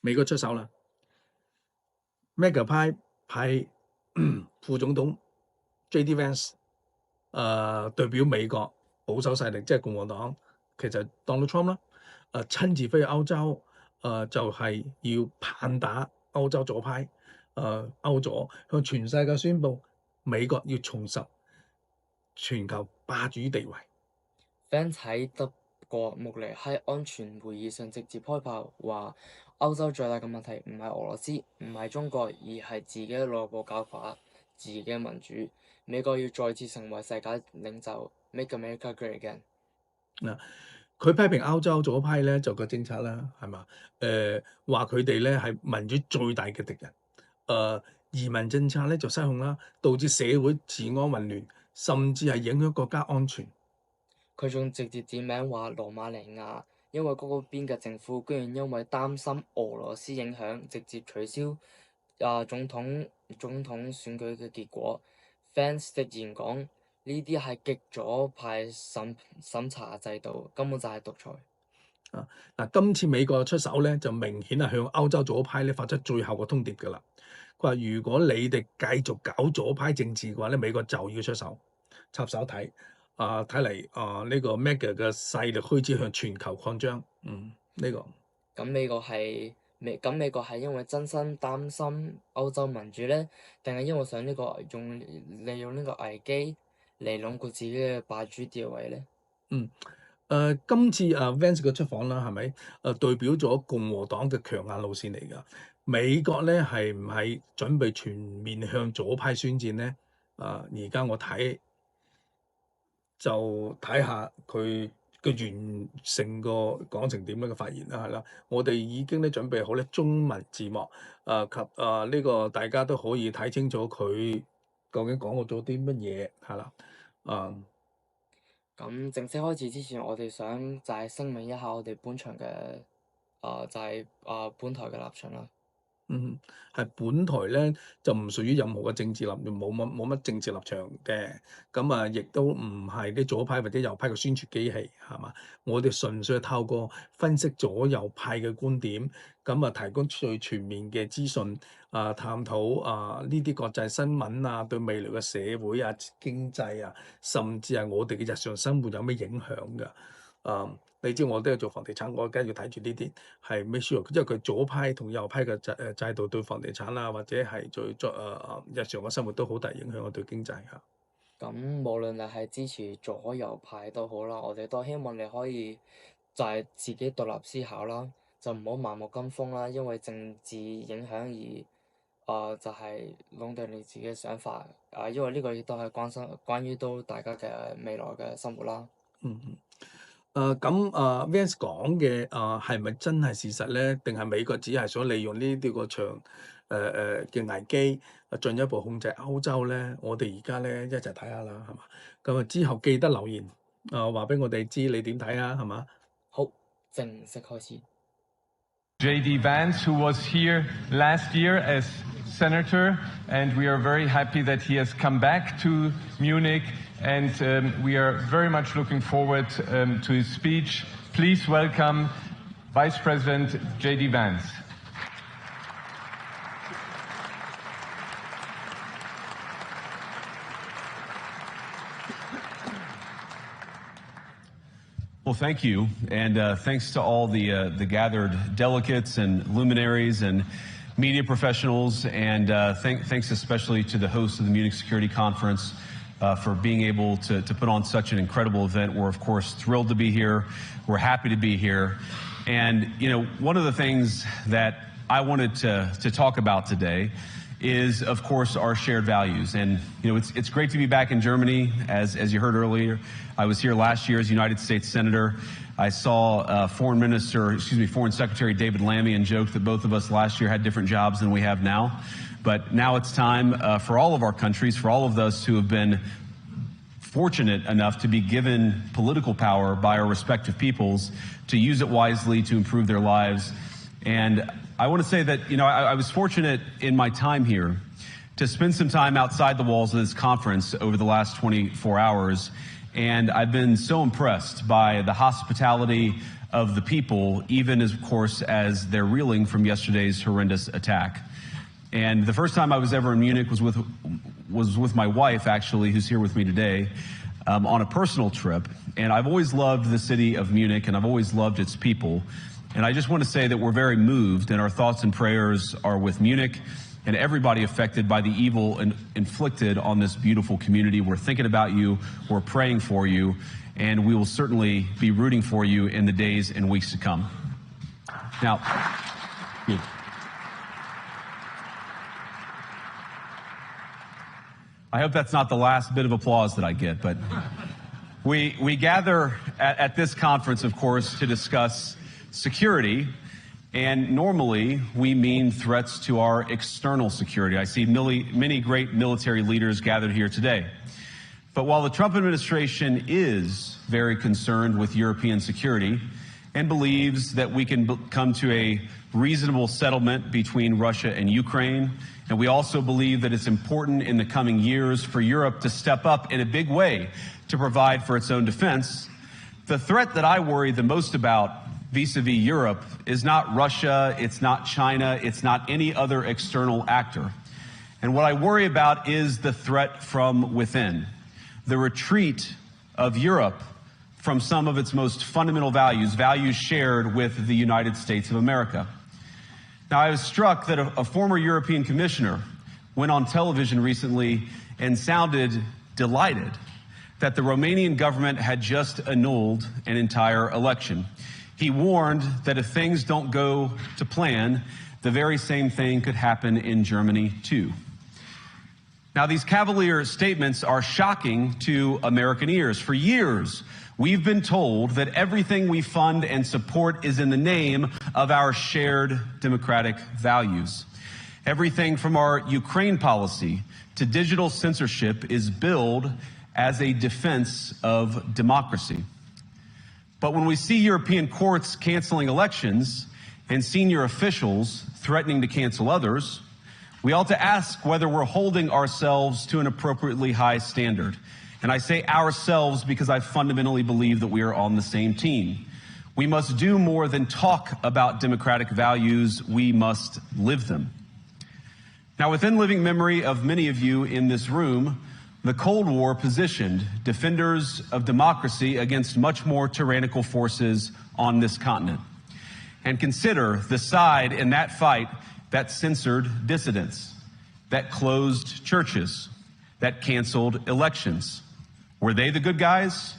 美國出手啦 ，MAGA 派副總統 JD Vance 代表美國保守勢力，即係共和黨，其實 Donald Trump 啦，親自飛去歐洲，就係要棒打歐洲左派，歐左向全世界宣佈美國要重拾全球霸主地位。Vance 喺德國慕尼黑安全會議上直接開炮，話歐洲最大嘅問題唔係俄羅斯，唔係中國，而係自己嘅內部搞法、自己嘅民主。美國要再次成為世界領袖 ，Make America Great Again。佢批評歐洲左派咧就個政策啦，係嘛？話佢哋咧係民主最大嘅敵人。移民政策咧就失控啦，導致社會治安混亂，甚至係影響國家安全。佢仲直接點名話羅馬尼亞，因為嗰邊嘅政府居然因為擔心俄羅斯影響，直接取消總統選舉嘅結果。Vance 直言講呢啲係極左派審查制度，根本就係獨裁。今次美國出手咧，就明顯係向歐洲左派咧發出最後嘅通牒㗎啦。佢話：如果你哋繼續搞左派政治嘅話咧，美國就要出手插手睇。睇嚟呢個 MAGA 嘅勢力開始向全球擴張。呢個咁美國係因為真心擔心歐洲民主咧，定係因為想利用呢個危機嚟鞏固自己嘅霸主地位咧？今次Vance 嘅出訪啦，係咪代表咗共和黨嘅強硬路線嚟㗎？美國咧係唔係準備全面向左派宣戰咧？而家我睇下佢嘅完成個講成點樣嘅發言啦，係啦，我哋已經咧準備好咧中文字幕，及呢個大家都可以睇清楚佢究竟講過咗啲乜嘢，係啦，咁正式開始之前，我哋想就係聲明一下我哋本場嘅本台嘅立場啦。係本台咧就唔屬於任何嘅政治立場，冇乜政治立場嘅。咁亦都唔係啲左派或者右派嘅宣傳機器，係嘛？我哋純粹係透過分析左右派嘅觀點，提供最全面嘅資訊，探討呢啲國際新聞對未來嘅社會經濟甚至係我哋嘅日常生活有咩影響㗎？你知我都係做房地產，我梗係要睇住呢啲係咩 sure，因為佢左派同右派嘅制度對房地產或者係日常嘅生活都好大影響，對經濟嚇。咁無論你係支持左右派都好啦，我哋都希望你可以就係自己獨立思考啦，就唔好盲目跟風啦，因為政治影響而就係壟斷你自己嘅想法。因為呢個亦都係關於到大家嘅未來嘅生活啦。Vance 講嘅係咪真係事實咧？定係美國只係想利用呢啲個場嘅危機進一步控制歐洲咧？我哋而家咧一齊睇下啦，係嘛？咁之後記得留言話俾我哋知你點睇係嘛？好，正式開始。JD Vance, who was here last year as senator, and we are very happy that he has come back to Munich. And we are very much looking forward to his speech. Please welcome Vice President JD Vance. Well, thank you, and thanks to all the gathered delegates and luminaries and media professionals, and thanks especially to the host of the Munich Security Conference for being able to put on such an incredible event. We're, of course, thrilled to be here. We're happy to be here. And, one of the things that I wanted to talk about today is, of course, our shared values. And, it's great to be back in Germany. As you heard earlier, I was here last year as United States Senator. I saw Foreign Secretary David Lammy and joked that both of us last year had different jobs than we have now. But now it's time for all of our countries, for all of us who have been fortunate enough to be given political power by our respective peoples, to use it wisely to improve their lives. And I want to say that, I was fortunate in my time here to spend some time outside the walls of this conference over the last 24 hours. And I've been so impressed by the hospitality of the people, even, of course, as they're reeling from yesterday's horrendous attack. And the first time I was ever in Munich was with my wife, actually, who's here with me today, on a personal trip. And I've always loved the city of Munich, and I've always loved its people. And I just want to say that we're very moved, and our thoughts and prayers are with Munich and everybody affected by the evil inflicted on this beautiful community. We're thinking about you, we're praying for you, and we will certainly be rooting for you in the days and weeks to come. Now, I hope that's not the last bit of applause that I get, but we gather at this conference, of course, to discuss security, and normally we mean threats to our external security. I see many great military leaders gathered here today. But while the Trump administration is very concerned with European security and believes that we can come to a reasonable settlement between Russia and Ukraine, and we also believe that it's important in the coming years for Europe to step up in a big way to provide for its own defense, the threat that I worry the most about vis-a-vis Europe is not Russia, it's not China, it's not any other external actor. And what I worry about is the threat from within, the retreat of Europe from some of its most fundamental values, values shared with the United States of America. Now, I was struck that a former European commissioner went on television recently and sounded delighted that the Romanian government had just annulled an entire election. He warned that if things don't go to plan, the very same thing could happen in Germany, too. Now, these cavalier statements are shocking to American ears. For years, we've been told that everything we fund and support is in the name of our shared democratic values. Everything from our Ukraine policy to digital censorship is billed as a defense of democracy. But when we see European courts canceling elections and senior officials threatening to cancel others, we ought to ask whether we're holding ourselves to an appropriately high standard. And I say ourselves because I fundamentally believe that we are on the same team. We must do more than talk about democratic values, we must live them. Now, within living memory of many of you in this room, the Cold War positioned defenders of democracy against much more tyrannical forces on this continent. And consider the side in that fight that censored dissidents, that closed churches, that canceled elections. Were they the good guys?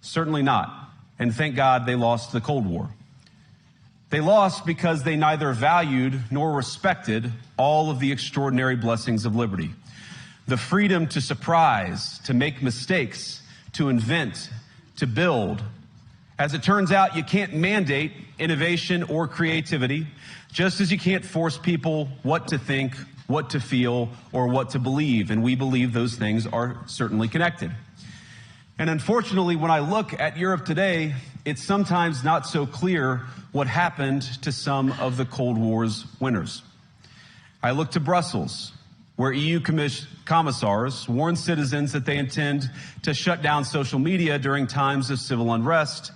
Certainly not. And thank God they lost the Cold War. They lost because they neither valued nor respected all of the extraordinary blessings of liberty. The freedom to surprise, to make mistakes, to invent, to build. As it turns out, you can't mandate innovation or creativity, just as you can't force people what to think, what to feel, or what to believe. And we believe those things are certainly connected. And unfortunately, when I look at Europe today, it's sometimes not so clear what happened to some of the Cold War's winners. I look to Brussels, where EU commissars warn citizens that they intend to shut down social media during times of civil unrest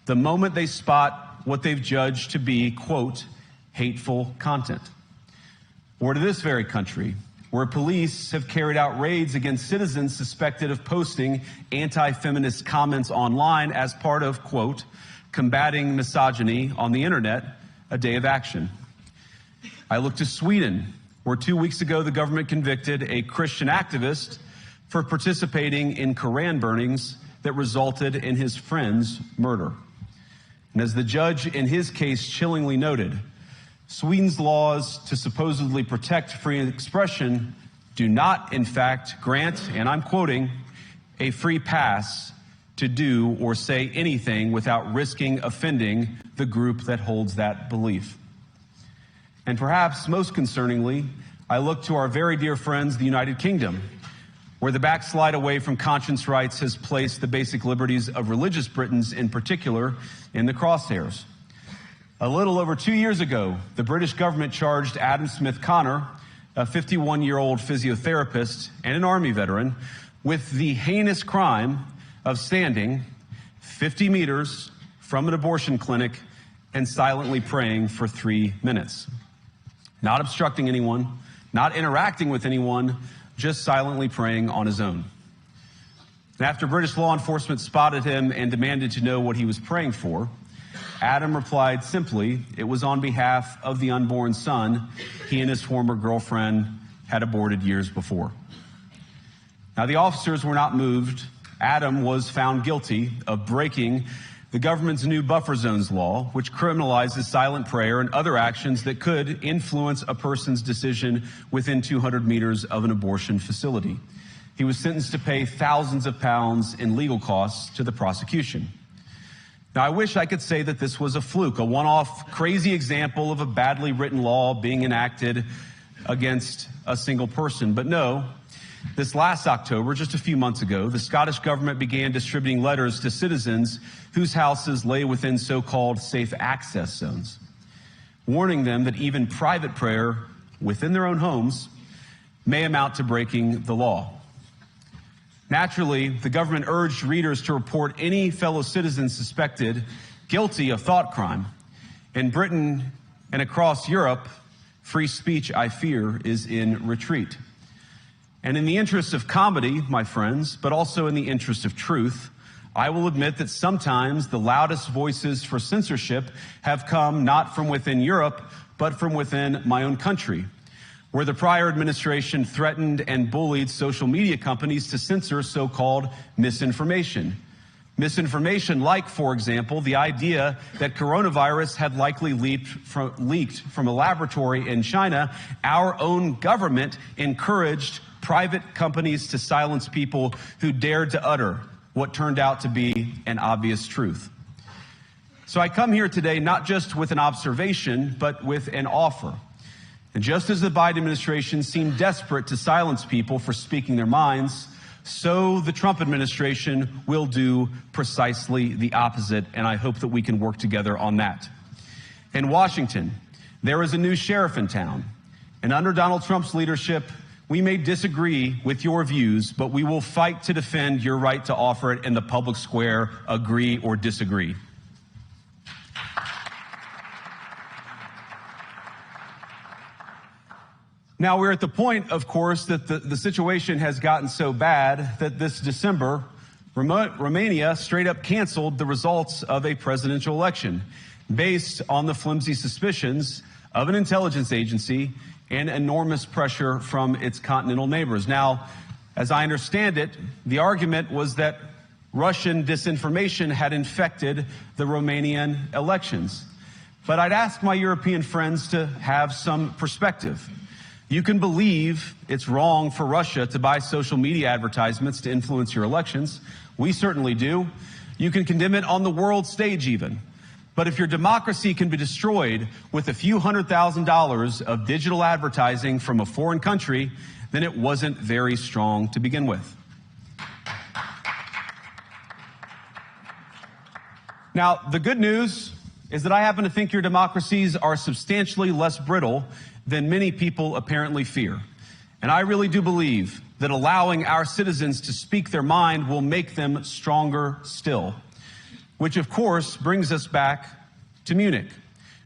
the moment they spot what they've judged to be, quote, hateful content. Or to this very country, where police have carried out raids against citizens suspected of posting anti-feminist comments online as part of, quote, combating misogyny on the internet, a day of action. I look to Sweden, where 2 weeks ago the government convicted a Christian activist for participating in Koran burnings that resulted in his friend's murder. And as the judge in his case chillingly noted, Sweden's laws to supposedly protect free expression do not, in fact, grant, and I'm quoting, a free pass to do or say anything without risking offending the group that holds that belief. And perhaps most concerningly, I look to our very dear friends, the United Kingdom, where the backslide away from conscience rights has placed the basic liberties of religious Britons in particular in the crosshairs. A little over 2 years ago, the British government charged Adam Smith Connor, a 51-year-old physiotherapist and an Army veteran, with the heinous crime of standing 50 meters from an abortion clinic and silently praying for 3 minutes. Not obstructing anyone, not interacting with anyone, just silently praying on his own. And after British law enforcement spotted him and demanded to know what he was praying for, Adam replied simply, it was on behalf of the unborn son he and his former girlfriend had aborted years before. Now, the officers were not moved. Adam was found guilty of breaking the government's new buffer zones law, which criminalizes silent prayer and other actions that could influence a person's decision within 200 meters of an abortion facility. He was sentenced to pay thousands of pounds in legal costs to the prosecution. Now, I wish I could say that this was a fluke, a one-off crazy example of a badly written law being enacted against a single person. But no, this last October, just a few months ago, the Scottish government began distributing letters to citizens whose houses lay within so-called safe access zones, warning them that even private prayer within their own homes may amount to breaking the law. Naturally, the government urged readers to report any fellow citizens suspected guilty of thought crime. In Britain and across Europe, free speech, I fear, is in retreat. And in the interest of comedy, my friends, but also in the interest of truth, I will admit that sometimes the loudest voices for censorship have come not from within Europe, but from within my own country, where the prior administration threatened and bullied social media companies to censor so-called misinformation. Misinformation like, for example, the idea that coronavirus had likely leaked from a laboratory in China. Our own government encouraged private companies to silence people who dared to utter what turned out to be an obvious truth. So I come here today not just with an observation, but with an offer. And just as the Biden administration seemed desperate to silence people for speaking their minds, so the Trump administration will do precisely the opposite, and I hope that we can work together on that. In Washington, there is a new sheriff in town, and under Donald Trump's leadership, we may disagree with your views, but we will fight to defend your right to offer it in the public square, agree or disagree. Now, we're at the point, of course, that the situation has gotten so bad that this December, Romania straight up canceled the results of a presidential election based on the flimsy suspicions of an intelligence agency and enormous pressure from its continental neighbors. Now, as I understand it, the argument was that Russian disinformation had infected the Romanian elections. But I'd ask my European friends to have some perspective. You can believe it's wrong for Russia to buy social media advertisements to influence your elections. We certainly do. You can condemn it on the world stage even. But if your democracy can be destroyed with a few $100,000 of digital advertising from a foreign country, then it wasn't very strong to begin with. Now, the good news is that I happen to think your democracies are substantially less brittle than many people apparently fear. And I really do believe that allowing our citizens to speak their mind will make them stronger still. Which, of course, brings us back to Munich,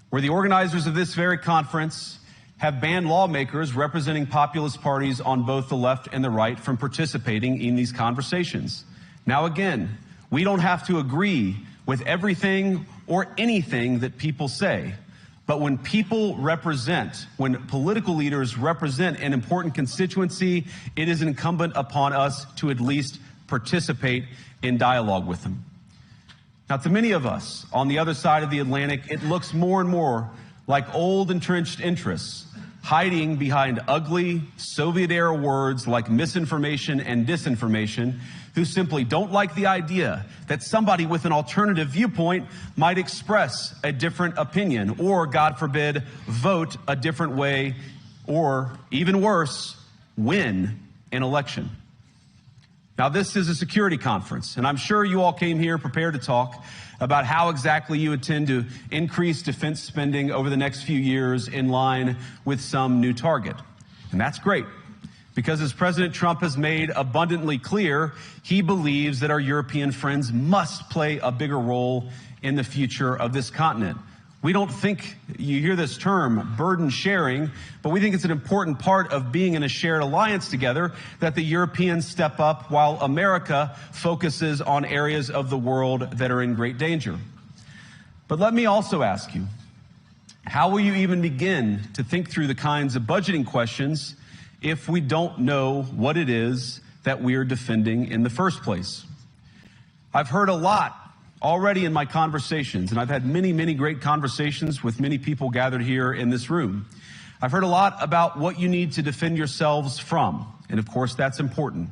where the organizers of this very conference have banned lawmakers representing populist parties on both the left and the right from participating in these conversations. Now, again, we don't have to agree with everything or anything that people say. But when people represent, when political leaders represent an important constituency, it is incumbent upon us to at least participate in dialogue with them. Now, to many of us on the other side of the Atlantic, it looks more and more like old entrenched interests hiding behind ugly Soviet-era words like misinformation and disinformation, who simply don't like the idea that somebody with an alternative viewpoint might express a different opinion or, God forbid, vote a different way or, even worse, win an election. Now, this is a security conference, and I'm sure you all came here prepared to talk about how exactly you intend to increase defense spending over the next few years in line with some new target. And that's great. Because as President Trump has made abundantly clear, he believes that our European friends must play a bigger role in the future of this continent. We don't think, you hear this term, burden sharing, but we think it's an important part of being in a shared alliance together that the Europeans step up while America focuses on areas of the world that are in great danger. But let me also ask you, how will you even begin to think through the kinds of budgeting questions if we don't know what it is that we are defending in the first place? I've heard a lot already in my conversations, and I've had many, many great conversations with many people gathered here in this room. I've heard a lot about what you need to defend yourselves from, and of course that's important.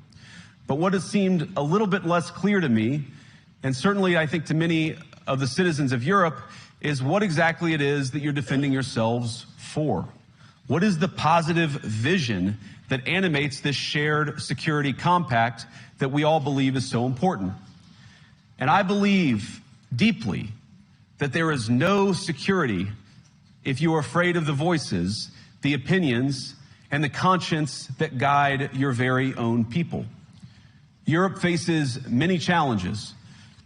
But what has seemed a little bit less clear to me, and certainly I think to many of the citizens of Europe, is what exactly it is that you're defending yourselves for. What is the positive vision that animates this shared security compact that we all believe is so important? And I believe deeply that there is no security if you are afraid of the voices, the opinions, and the conscience that guide your very own people. Europe faces many challenges,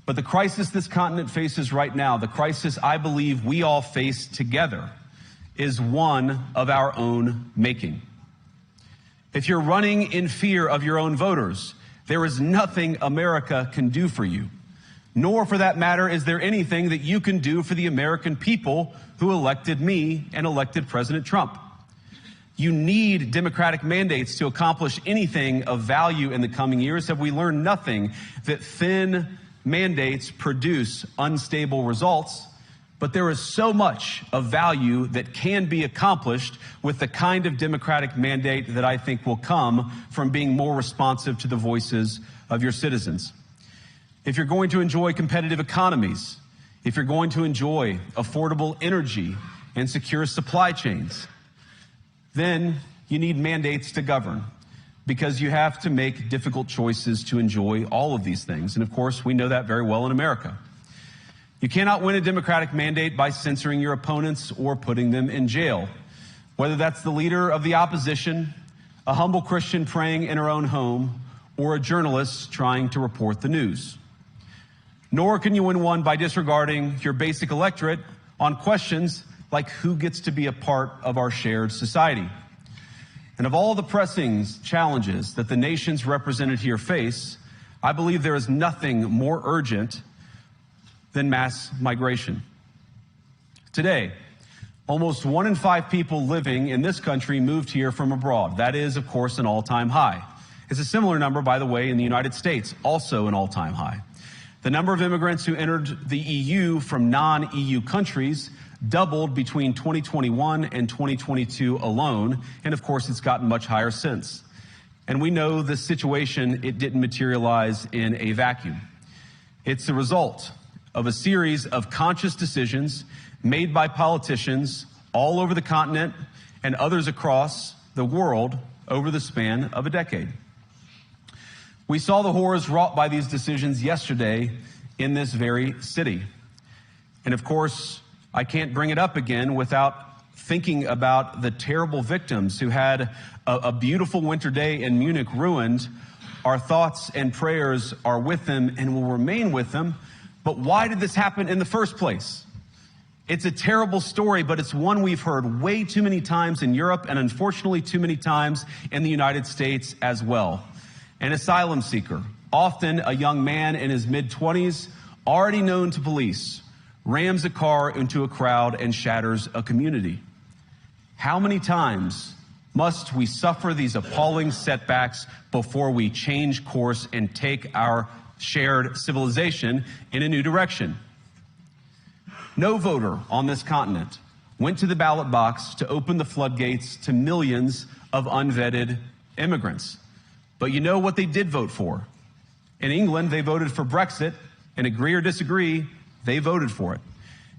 but the crisis this continent faces right now, the crisis I believe we all face together, is one of our own making. If you're running in fear of your own voters, there is nothing America can do for you. Nor, for that matter, is there anything that you can do for the American people who elected me and elected President Trump. You need democratic mandates to accomplish anything of value in the coming years. Have we learned nothing that thin mandates produce unstable results? But there is so much of value that can be accomplished with the kind of democratic mandate that I think will come from being more responsive to the voices of your citizens. If you're going to enjoy competitive economies, if you're going to enjoy affordable energy and secure supply chains, then you need mandates to govern, because you have to make difficult choices to enjoy all of these things. And of course, we know that very well in America. You cannot win a democratic mandate by censoring your opponents or putting them in jail, whether that's the leader of the opposition, a humble Christian praying in her own home, or a journalist trying to report the news. Nor can you win one by disregarding your basic electorate on questions like who gets to be a part of our shared society. And of all the pressing challenges that the nations represented here face, I believe there is nothing more urgent than mass migration. Today, almost 1 in 5 people living in this country moved here from abroad. That is, of course, an all-time high. It's a similar number, by the way, in the United States, also an all-time high. The number of immigrants who entered the EU from non-EU countries doubled between 2021 and 2022 alone, and of course it's gotten much higher since. And we know the situation, it didn't materialize in a vacuum. It's the result of a series of conscious decisions made by politicians all over the continent and others across the world over the span of a decade. We saw the horrors wrought by these decisions yesterday in this very city. And of course, I can't bring it up again without thinking about the terrible victims who had a beautiful winter day in Munich ruined. Our thoughts and prayers are with them and will remain with them. But why did this happen in the first place? It's a terrible story, but it's one we've heard way too many times in Europe and unfortunately too many times in the United States as well. An asylum seeker, often a young man in his mid-20s, already known to police, rams a car into a crowd and shatters a community. How many times must we suffer these appalling setbacks before we change course and take our shared civilization in a new direction? No voter on this continent went to the ballot box to open the floodgates to millions of unvetted immigrants. But you know what they did vote for? In England, they voted for Brexit, and agree or disagree, they voted for it.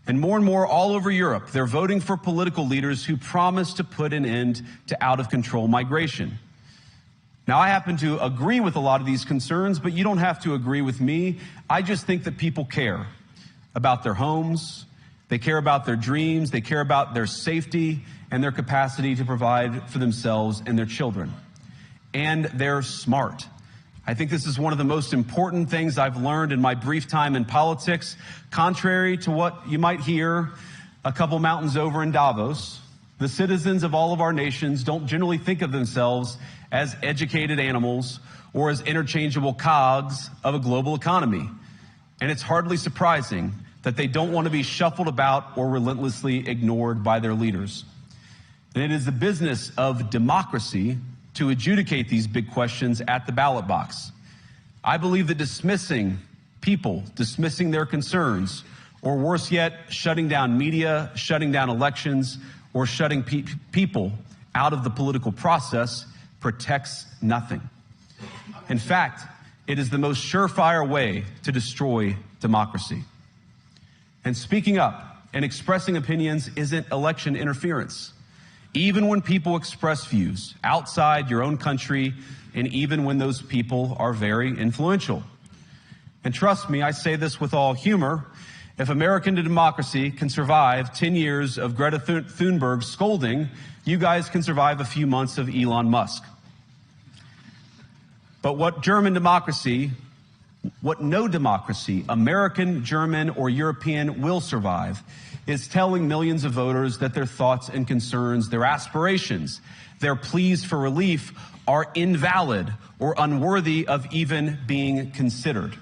And more all over Europe, they're voting for political leaders who promise to put an end to out-of-control migration. Now, I happen to agree with a lot of these concerns, but you don't have to agree with me. I just think that people care about their homes, they care about their dreams, they care about their safety and their capacity to provide for themselves and their children. and they're smart. I think this is one of the most important things I've learned in my brief time in politics. Contrary to what you might hear a couple mountains over in Davos, the citizens of all of our nations don't generally think of themselves as educated animals or as interchangeable cogs of a global economy. And it's hardly surprising that they don't want to be shuffled about or relentlessly ignored by their leaders. And it is the business of democracy to adjudicate these big questions at the ballot box. I believe that dismissing people, dismissing their concerns, or worse yet, shutting down media, shutting down elections, or shutting people out of the political process protects nothing. In fact, it is the most surefire way to destroy democracy. And speaking up and expressing opinions isn't election interference. Even when people express views outside your own country, and even when those people are very influential. And trust me, I say this with all humor, if American democracy can survive 10 years of Greta Thunberg's scolding, you guys can survive a few months of Elon Musk. But what no democracy, American, German, or European, will survive is telling millions of voters that their thoughts and concerns, their aspirations, their pleas for relief are invalid or unworthy of even being considered.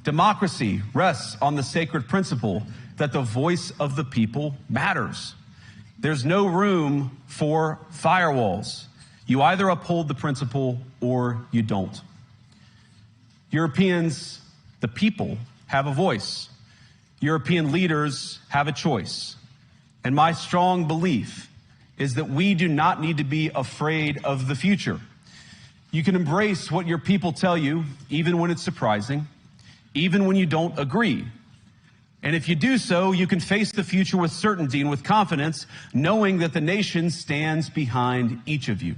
Democracy rests on the sacred principle that the voice of the people matters. There's no room for firewalls. You either uphold the principle or you don't. Europeans, the people, have a voice. European leaders have a choice. And my strong belief is that we do not need to be afraid of the future. You can embrace what your people tell you, even when it's surprising, even when you don't agree. And if you do so, you can face the future with certainty and with confidence, knowing that the nation stands behind each of you.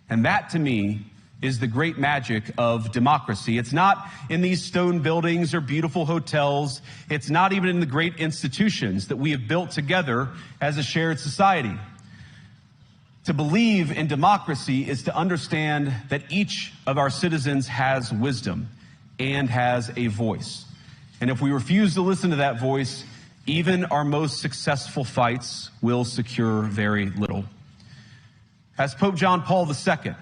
And that, to me, is the great magic of democracy. It's not in these stone buildings or beautiful hotels. It's not even in the great institutions that we have built together as a shared society. To believe in democracy is to understand that each of our citizens has wisdom and has a voice. And if we refuse to listen to that voice, even our most successful fights will secure very little. As Pope John Paul II,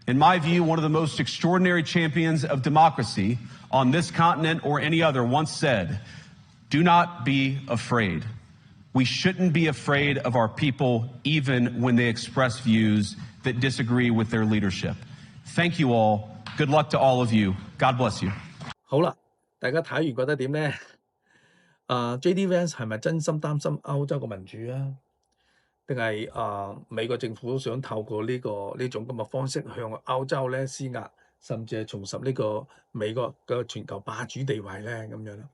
in my view, one of the most extraordinary champions of democracy on this continent or any other, once said, "Do not be afraid. We shouldn't be afraid of our people, even when they express views that disagree with their leadership." Thank you all. Good luck to all of you. God bless you. 好啦，大家睇完覺得點呢？JD Vance 係咪真心擔心歐洲嘅民主啊？定係美國政府想透過呢種咁嘅方式向歐洲咧施壓，甚至係重拾呢個美國嘅全球霸主地位咧咁樣咯？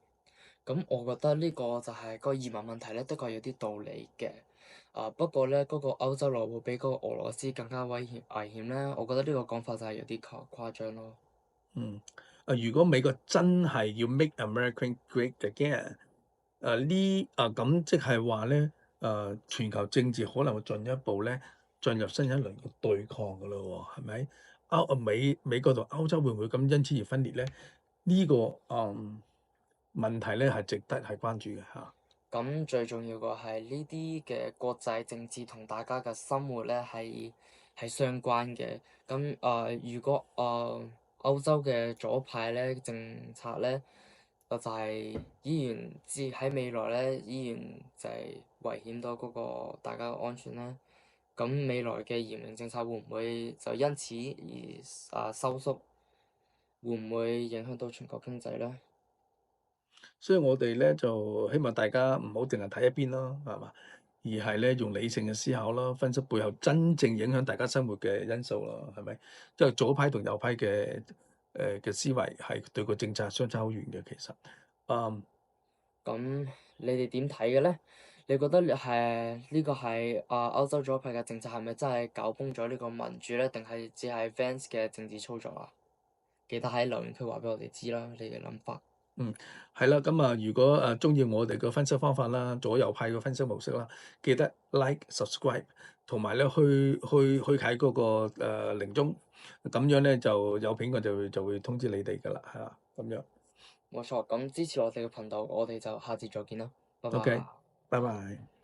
咁我覺得呢個就係個移民問題咧，的確有啲道理嘅。不過咧，嗰個歐洲內部比嗰個俄羅斯更加危險咧，我覺得呢個講法就係有啲誇張咯。如果美國真係要 make America great again，咁即係話咧，全球政治可能會進一步咧進入新一輪嘅對抗㗎咯喎，係咪？美國同歐洲會唔會咁因此而分裂咧？呢個問題咧係值得係關注嘅嚇。咁最重要嘅係呢啲嘅國際政治同大家嘅生活咧係相關嘅。咁如果歐洲嘅左派咧政策咧，就係依然喺未來咧，依然就係危險到嗰個大家嘅安全啦。咁未來嘅移民政策會唔會就因此而收縮？會唔會影響到全球經濟咧？所以我哋咧就希望大家唔好淨係睇一邊咯，係嘛？而係咧用理性嘅思考咯，分析背後真正影響大家生活嘅因素咯，係咪？即係左派同右派嘅思維係對個政策相差好遠嘅，其實。咁你哋點睇嘅咧？你覺得呢個係歐洲左派嘅政策係咪真係搞崩咗呢個民主咧？定係只係 Vance 嘅政治操作啊？記得喺留言區話俾我哋知啦，你嘅諗法。係啦，咁如果鍾意我哋嘅分析方法啦，左右派嘅分析模式啦，記得 like、subscribe， 同埋咧去睇嗰個鈴鐘，咁樣咧就有片我就會通知你哋㗎啦，係啦，咁樣。冇錯，咁支持我哋嘅頻道，我哋就下次再見啦，拜拜。OK，拜拜。